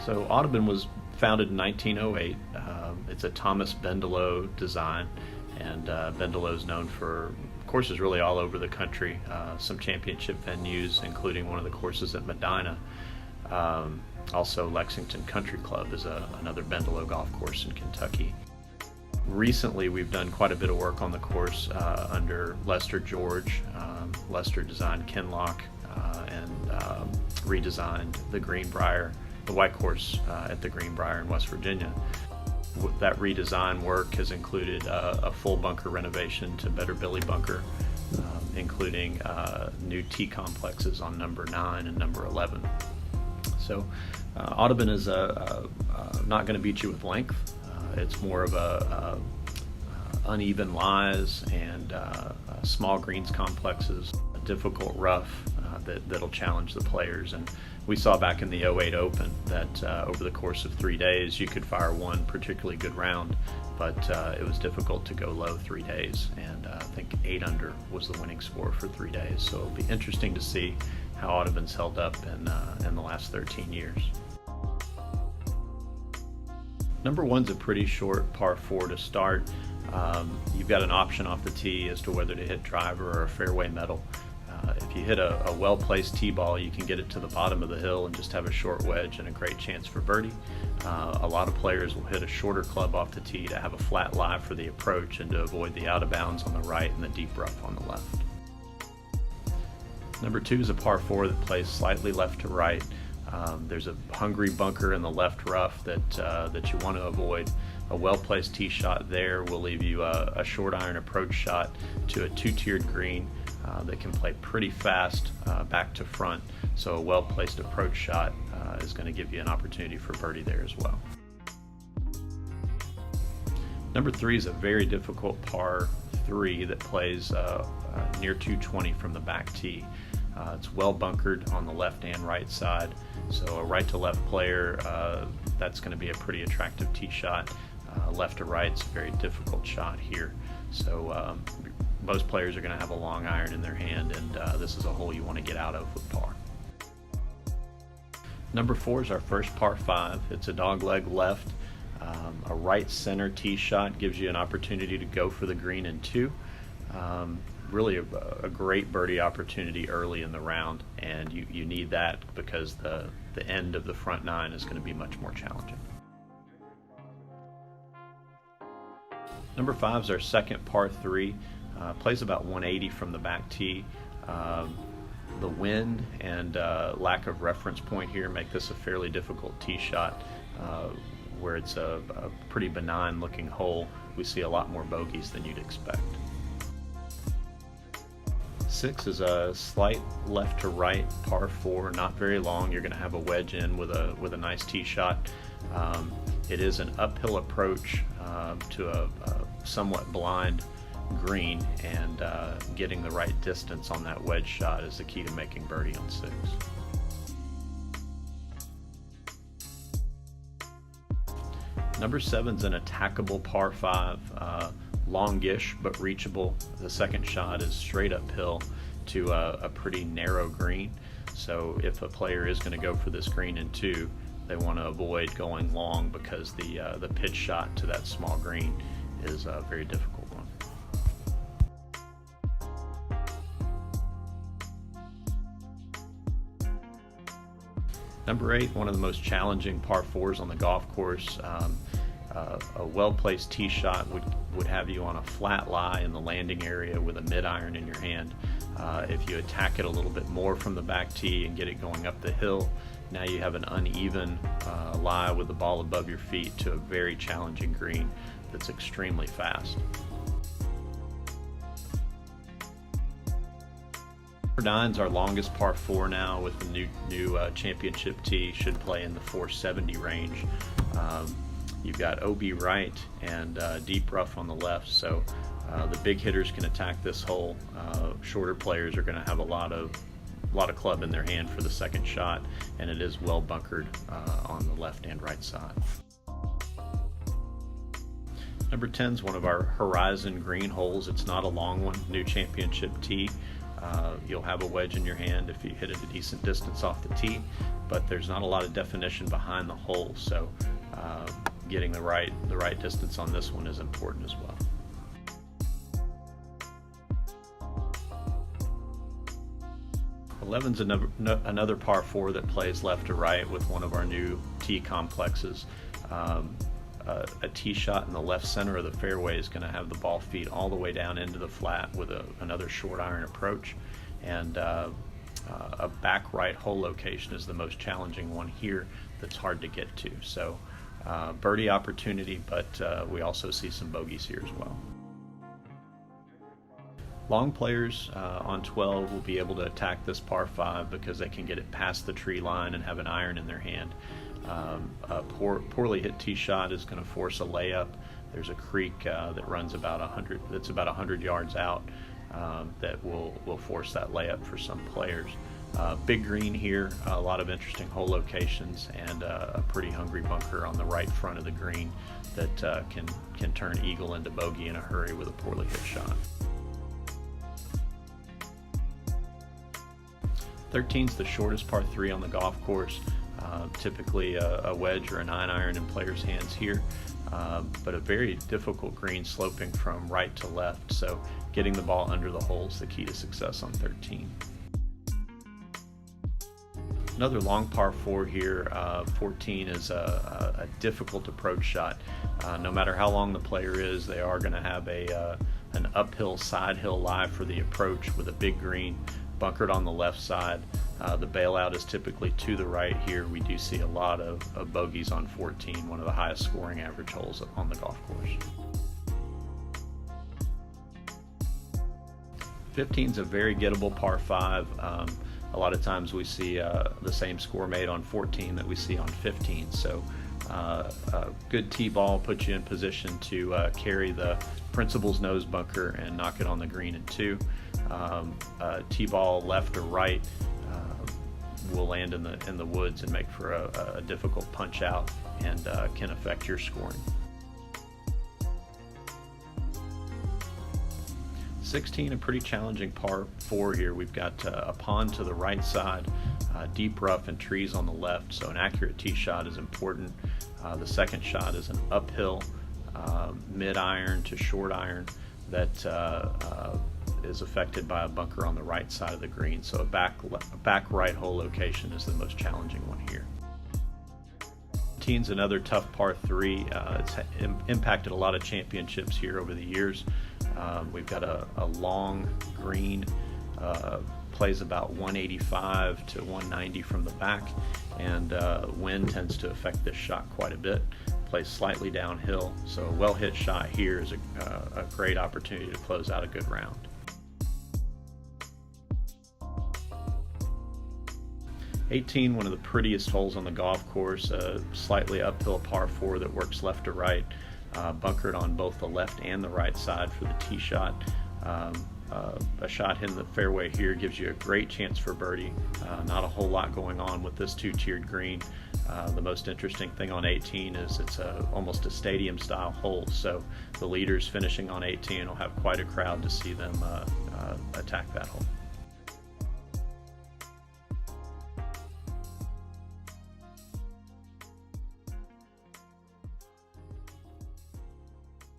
So Audubon was founded in 1908. It's a Thomas Bendelow design, and Bendelow is known for courses really all over the country, some championship venues, including one of the courses at Medina. Also, Lexington Country Club is another Bendelow golf course in Kentucky. Recently, we've done quite a bit of work on the course under Lester George. Lester designed Kinloch and redesigned the Greenbrier, the white course at the Greenbrier in West Virginia. That redesign work has included a full bunker renovation to better billy bunker, including new tee complexes on number 9 and number 11. So Audubon is not going to beat you with length. It's more of a uneven lies and small greens complexes, a difficult rough that'll challenge the players. And we saw back in the '08 Open that over the course of 3 days you could fire one particularly good round, but it was difficult to go low 3 days, and I think 8 under was the winning score for 3 days. So it'll be interesting to see how Audubon's held up in the last 13 years. Number 1's a pretty short par 4 to start. You've got an option off the tee as to whether to hit driver or a fairway metal. If you hit a well-placed tee ball, you can get it to the bottom of the hill and just have a short wedge and a great chance for birdie. A lot of players will hit a shorter club off the tee to have a flat lie for the approach and to avoid the out of bounds on the right and the deep rough on the left. Number 2 is a par 4 that plays slightly left to right. There's a hungry bunker in the left rough that you want to avoid. A well-placed tee shot there will leave you a short iron approach shot to a 2-tiered green that can play pretty fast back to front. So a well-placed approach shot is going to give you an opportunity for birdie there as well. Number 3 is a very difficult par 3 that plays near 220 from the back tee. It's well bunkered on the left and right side, so a right to left player, that's going to be a pretty attractive tee shot. Left to right's a very difficult shot here, so most players are going to have a long iron in their hand, and this is a hole you want to get out of with par. Number 4 is our first par 5. It's a dogleg left. A right center tee shot gives you an opportunity to go for the green in 2. Really a great birdie opportunity early in the round, and you need that because the end of the front 9 is going to be much more challenging. Number 5 is our second par 3. Plays about 180 from the back tee. The wind and lack of reference point here make this a fairly difficult tee shot. Where it's a pretty benign looking hole, we see a lot more bogeys than you'd expect. 6 is a slight left to right par 4, not very long. You're going to have a wedge in with a nice tee shot. It is an uphill approach to a somewhat blind green, and getting the right distance on that wedge shot is the key to making birdie on 6. Number 7's an attackable par 5, longish but reachable. The second shot is straight uphill to a pretty narrow green, so if a player is going to go for this green in 2, they want to avoid going long because the pitch shot to that small green is a very difficult one. Number 8, one of the most challenging par 4s on the golf course. A well-placed tee shot would have you on a flat lie in the landing area with a mid-iron in your hand. If you attack it a little bit more from the back tee and get it going up the hill, now you have an uneven lie with the ball above your feet to a very challenging green that's extremely fast. Number 9's our longest par 4 now with the new championship tee. Should play in the 470 range. You've got OB right and deep rough on the left, so the big hitters can attack this hole. Shorter players are going to have a lot of club in their hand for the second shot, and it is well bunkered on the left and right side. Number 10's one of our horizon green holes. It's not a long one, new championship tee. You'll have a wedge in your hand if you hit it a decent distance off the tee, but there's not a lot of definition behind the hole, so getting the right distance on this one is important as well. Eleven's another par 4 that plays left to right with one of our new tee complexes. A tee shot in the left center of the fairway is going to have the ball feed all the way down into the flat with another short iron approach, and a back right hole location is the most challenging one here that's hard to get to. So birdie opportunity, but we also see some bogeys here as well. Long players on 12 will be able to attack this par 5 because they can get it past the tree line and have an iron in their hand. A poorly hit tee shot is going to force a layup. There's a creek that runs about 100 yards out that will force that layup for some players. Big green here, a lot of interesting hole locations, and a pretty hungry bunker on the right front of the green that can turn eagle into bogey in a hurry with a poorly hit shot. 13's the shortest par 3 on the golf course. Typically a wedge or a 9-iron in players' hands here, but a very difficult green sloping from right to left, so getting the ball under the hole is the key to success on 13. Another long par 4 here. 14 is a difficult approach shot. No matter how long the player is, they are going to have an uphill side hill lie for the approach with a big green bunkered on the left side. The bailout is typically to the right here. We do see a lot of bogeys on 14, one of the highest scoring average holes on the golf course. 15 is a very gettable par 5. A lot of times we see the same score made on 14 that we see on 15. So a good tee ball puts you in position to carry the principal's nose bunker and knock it on the green in 2. Tee ball left or right will land in the woods and make for a difficult punch out and can affect your scoring. 16, a pretty challenging par 4 here. We've got a pond to the right side, deep rough and trees on the left, so an accurate tee shot is important. The second shot is an uphill mid-iron to short iron that is affected by a bunker on the right side of the green, so a back right hole location is the most challenging one here. 18's another tough par 3. It's impacted a lot of championships here over the years. We've got a long green, plays about 185 to 190 from the back, and wind tends to affect this shot quite a bit. Plays slightly downhill, so a well hit shot here is a great opportunity to close out a good round. 18, one of the prettiest holes on the golf course, a slightly uphill par 4 that works left to right, bunkered on both the left and the right side for the tee shot. A shot in the fairway here gives you a great chance for birdie. Not a whole lot going on with this 2-tiered green. The most interesting thing on 18 is it's almost a stadium style hole, so the leaders finishing on 18 will have quite a crowd to see them attack that hole.